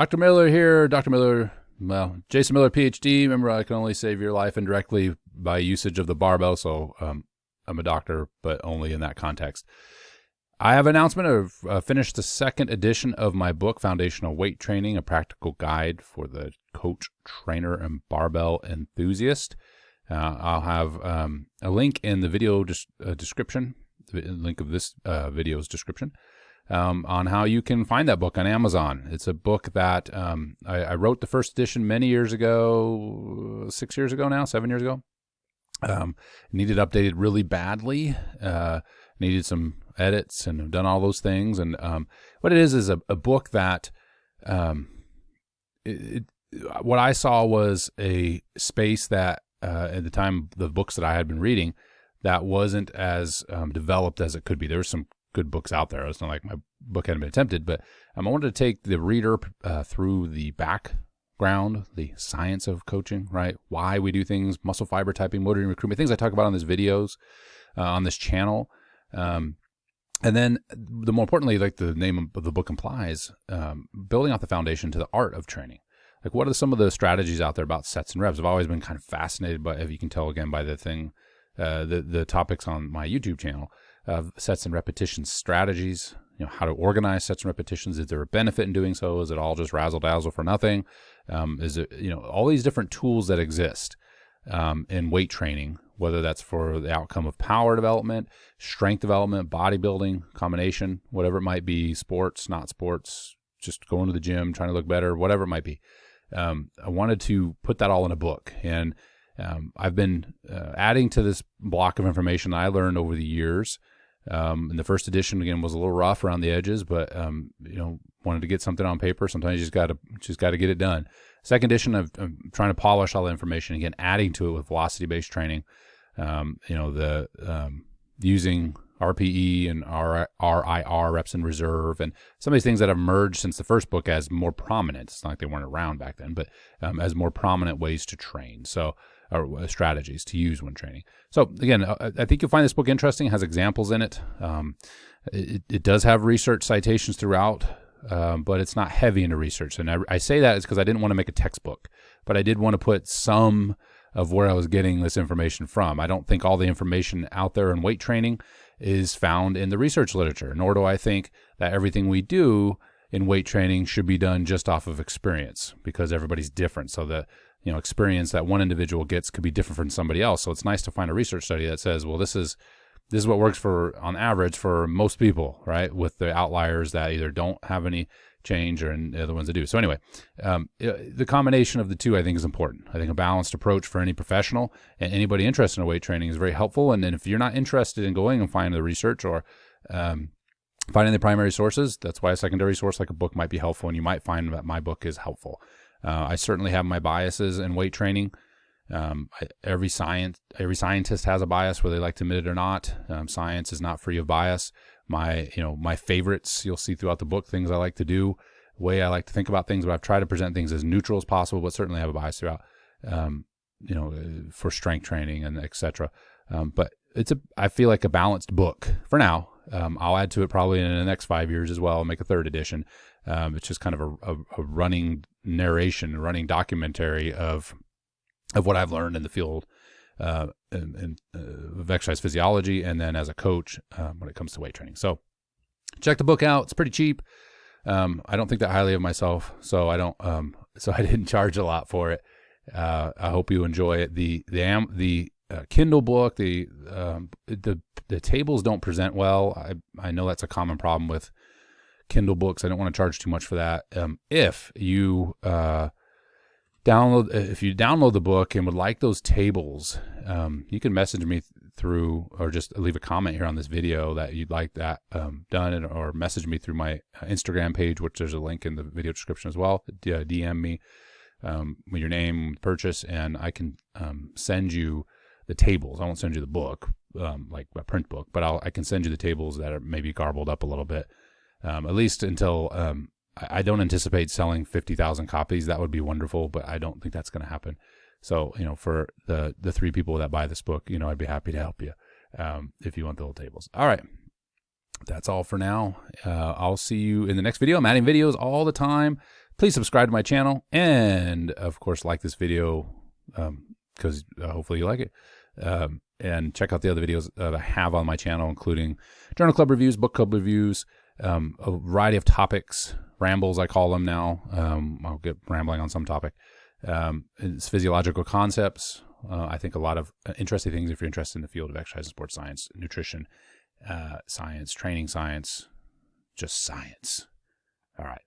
Dr. Miller here. Dr. Miller, well, Jason Miller, PhD. Remember, I can only save your life indirectly by usage of the barbell, so I'm a doctor, but only in that context. I have an announcement. I've finished the second edition of my book, Foundational Weight Training, a practical guide for the coach, trainer, and barbell enthusiast. I'll have a link in the video description, the link of this video's description, on how you can find that book on Amazon. It's a book that I wrote the first edition many years ago, 7 years ago. Needed updated really badly, needed some edits, and I've done all those things. And what it is a book that what I saw was a space that at the time, the books that I had been reading, that wasn't as developed as it could be. There were some good books out there. It's not like my book hadn't been attempted, but I wanted to take the reader through the background, the science of coaching, right? Why we do things, muscle fiber typing, motor recruitment, things I talk about on these videos, on this channel. And then, the more importantly, like the name of the book implies, building out the foundation to the art of training. Like, what are some of the strategies out there about sets and reps? I've always been kind of fascinated by, if you can tell again by the thing, the topics on my YouTube channel of sets and repetition strategies. You know, how to organize sets and repetitions. Is there a benefit in doing so? Is it all just razzle dazzle for nothing? Is it, all these different tools that exist in weight training, whether that's for the outcome of power development, strength development, bodybuilding, combination, whatever it might be, sports, not sports, just going to the gym, trying to look better, whatever it might be. I wanted to put that all in a book, and I've been adding to this block of information I learned over the years. And the first edition, again, was a little rough around the edges, but wanted to get something on paper. Sometimes you just got to get it done. Second edition, I'm trying to polish all the information, again, adding to it with velocity-based training. Using RPE and RIR, reps in reserve, and some of these things that have emerged since the first book as more prominent. It's not like they weren't around back then, but as more prominent ways to train, or strategies to use when training. So again, I think you'll find this book interesting. It has examples in it. It does have research citations throughout, but it's not heavy into research. And I say that is because I didn't want to make a textbook, but I did want to put some of where I was getting this information from. I don't think all the information out there in weight training is found in the research literature, nor do I think that everything we do in weight training should be done just off of experience, because everybody's different. So the experience that one individual gets could be different from somebody else. So it's nice to find a research study that says, well, this is what works for, on average, for most people, right? With the outliers that either don't have any change, or in the other ones that do. So anyway, the combination of the two, I think, is important. I think a balanced approach for any professional and anybody interested in weight training is very helpful. And then if you're not interested in going and finding the research or finding the primary sources, that's why a secondary source like a book might be helpful, and you might find that my book is helpful. I certainly have my biases in weight training. Every scientist has a bias, whether they like to admit it or not. Science is not free of bias. My favorites, you'll see throughout the book, things I like to do, way I like to think about things, but I've tried to present things as neutral as possible, but certainly have a bias throughout, for strength training and et cetera. But I feel like a balanced book for now. I'll add to it probably in the next 5 years as well. I'll make a third edition. It's just kind of a running narration, running documentary of what I've learned in the field of exercise physiology, and then as a coach when it comes to weight training. So check the book out. It's pretty cheap. I don't think that highly of myself, so I don't. So I didn't charge a lot for it. I hope you enjoy it. The Kindle book, the tables don't present well. I know that's a common problem with Kindle books. I don't want to charge too much for that. If you download the book and would like those tables, you can message me through, or just leave a comment here on this video that you'd like that done, or message me through my Instagram page, which there's a link in the video description as well. DM me with your name, purchase, and I can send you the tables. I won't send you the book, like a print book, but I can send you the tables that are maybe garbled up a little bit, at least until I don't anticipate selling 50,000 copies. That would be wonderful, but I don't think that's going to happen. So, for the 3 people that buy this book, I'd be happy to help you if you want the little tables. All right. That's all for now. I'll see you in the next video. I'm adding videos all the time. Please subscribe to my channel, and of course, like this video because hopefully you like it. And check out the other videos that I have on my channel, including journal club reviews, book club reviews, a variety of topics, rambles I call them now. I'll get rambling on some topic. It's physiological concepts. I think a lot of interesting things if you're interested in the field of exercise and sports science, nutrition, science, training science, just science. All right.